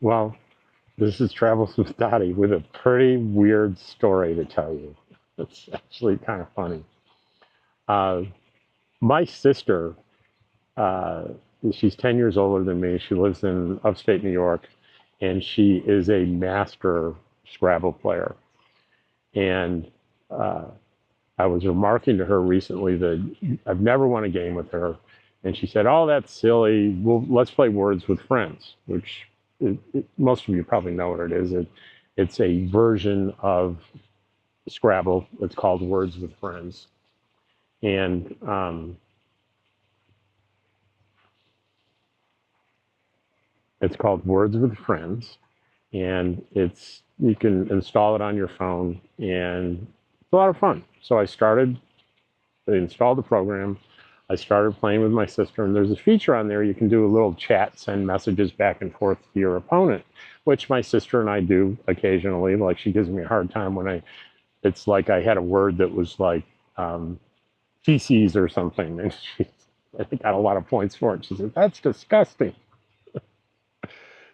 Well, this is Travels with Dottie with a pretty weird story to tell you. It's actually kind of funny. Uh, my sister, uh, she's 10 years older than me. She lives in upstate New York, and she is a master Scrabble player. And uh, I was remarking to her recently that I've never won a game with her. And she said, "Oh, that's silly. Well, let's play Words with Friends," which most of you probably know what it is. It's a version of Scrabble. It's called Words with Friends. And it's called Words with Friends. And you can install it on your phone, and it's a lot of fun. So I installed the program. I started playing with my sister, and there's a feature on there you can do a little chat, send messages back and forth to your opponent, which my sister and I do occasionally. Like, she gives me a hard time when it's like I had a word that was like um, feces or something, and I think got a lot of points for it. She said, "That's disgusting."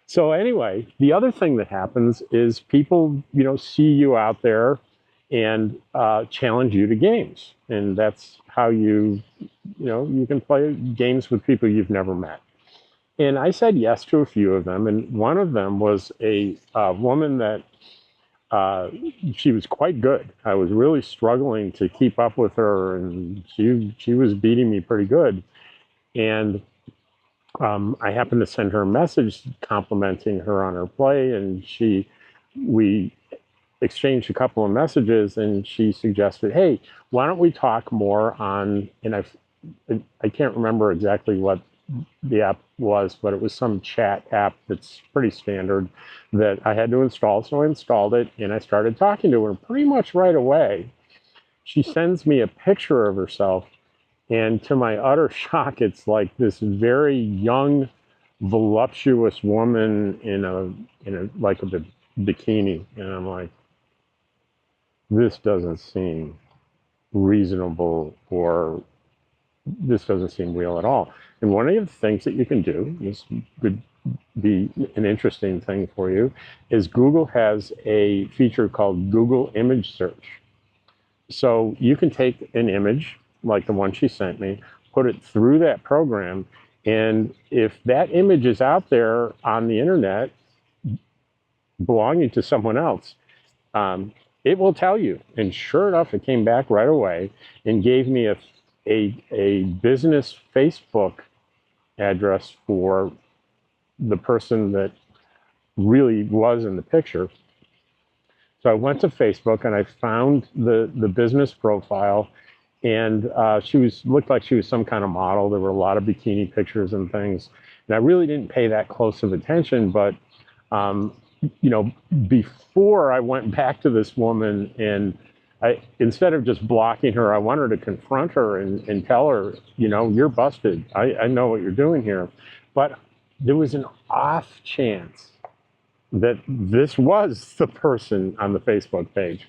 So anyway, the other thing that happens is people, see you out there and challenge you to games, and that's how you can play games with people you've never met. And I said yes to a few of them, and one of them was a woman that uh, she was quite good. I was really struggling to keep up with her, and she was beating me pretty good. And I happened to send her a message complimenting her on her play, and we exchanged a couple of messages, and she suggested, "Hey, why don't we talk more on?" And I can't remember exactly what the app was, but it was some chat app that's pretty standard that I had to install. So I installed it, and I started talking to her pretty much right away. She sends me a picture of herself, and to my utter shock, it's like this very young, voluptuous woman in a like a bikini, and I'm like, this doesn't seem reasonable, or this doesn't seem real at all. And one of the things that you can do, this could be an interesting thing for you, is Google has a feature called Google Image Search. So you can take an image like the one she sent me, put it through that program, and if that image is out there on the internet belonging to someone else, um, it will tell you. And sure enough, it came back right away and gave me a business Facebook address for the person that really was in the picture. So I went to Facebook and I found the business profile, and she looked like she was some kind of model. There were a lot of bikini pictures and things, and I really didn't pay that close of attention. But um, before I went back to this woman, and instead of just blocking her, I wanted to confront her and tell her, "You're busted. I know what you're doing here." But there was an off chance that this was the person on the Facebook page.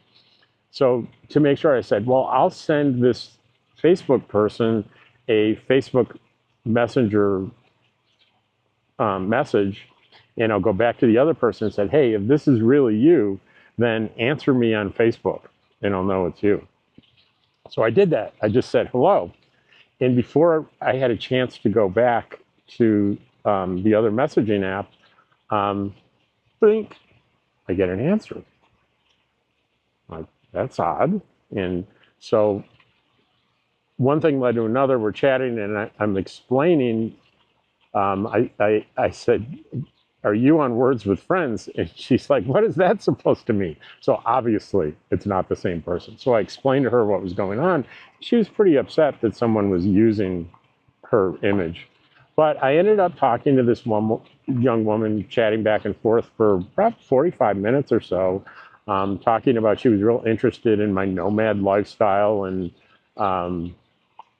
So to make sure, I said, "Well, I'll send this Facebook person a Facebook Messenger message, and I'll go back to the other person and said, 'Hey, if this is really you, then answer me on Facebook, and I'll know it's you.'" So I did that. I just said hello, and before I had a chance to go back to the other messaging app, um, blink, I get an answer. Like, that's odd. And so one thing led to another. We're chatting, and I'm explaining. I said, "Are you on Words with Friends?" And she's like, "What is that supposed to mean?" So obviously, it's not the same person. So I explained to her what was going on. She was pretty upset that someone was using her image. But I ended up talking to this one young woman, chatting back and forth for about 45 minutes or so, talking about, she was real interested in my nomad lifestyle, um,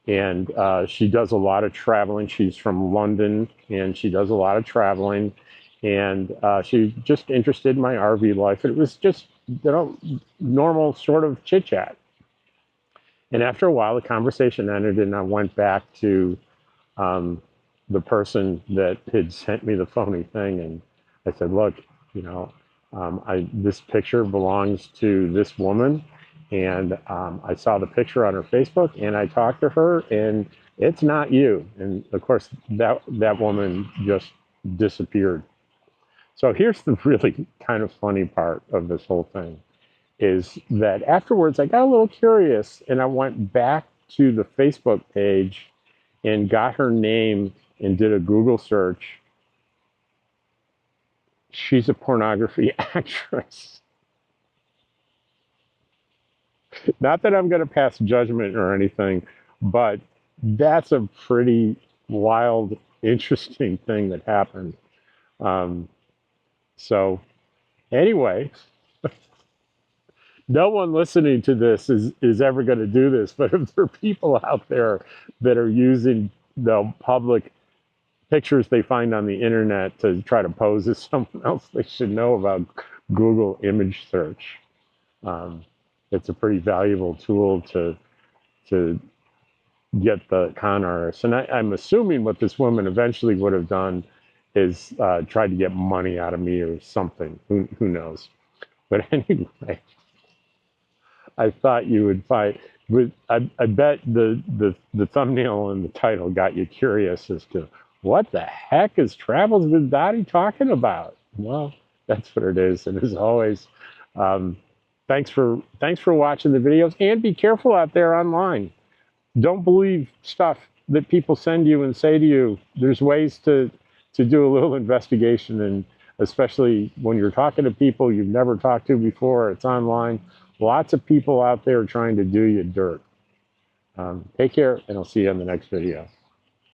and she does a lot of traveling. She's from London, and she does a lot of traveling, and she's just interested in my RV life. It was just, normal sort of chit chat. And after a while, the conversation ended, and I went back to um, the person that had sent me the phony thing, and I said, look, you know, this picture belongs to this woman, and I saw the picture on her Facebook, and I talked to her, and it's not you. And of course, that woman just disappeared. So here's the really kind of funny part of this whole thing is that afterwards I got a little curious, and I went back to the Facebook page and got her name and did a Google search. She's a pornography actress. Not that I'm going to pass judgment or anything, but that's a pretty wild, interesting thing that happened. Um, so, anyway, no one listening to this is ever going to do this, but if there are people out there that are using the public pictures they find on the internet to try to pose as someone else, they should know about Google image search. Um, it's a pretty valuable tool to get the con artists. And I'm assuming what this woman eventually would have done is tried to get money out of me or something. Who knows? But anyway, I thought you would find. I bet the thumbnail and the title got you curious as to what the heck is Travels with Dottie talking about. Well, that's what it is. And as always, um, thanks for watching the videos, and be careful out there online. Don't believe stuff that people send you and say to you. There's ways to do a little investigation, and especially when you're talking to people you've never talked to before, it's online. Lots of people out there trying to do you dirt. Take care, and I'll see you in the next video.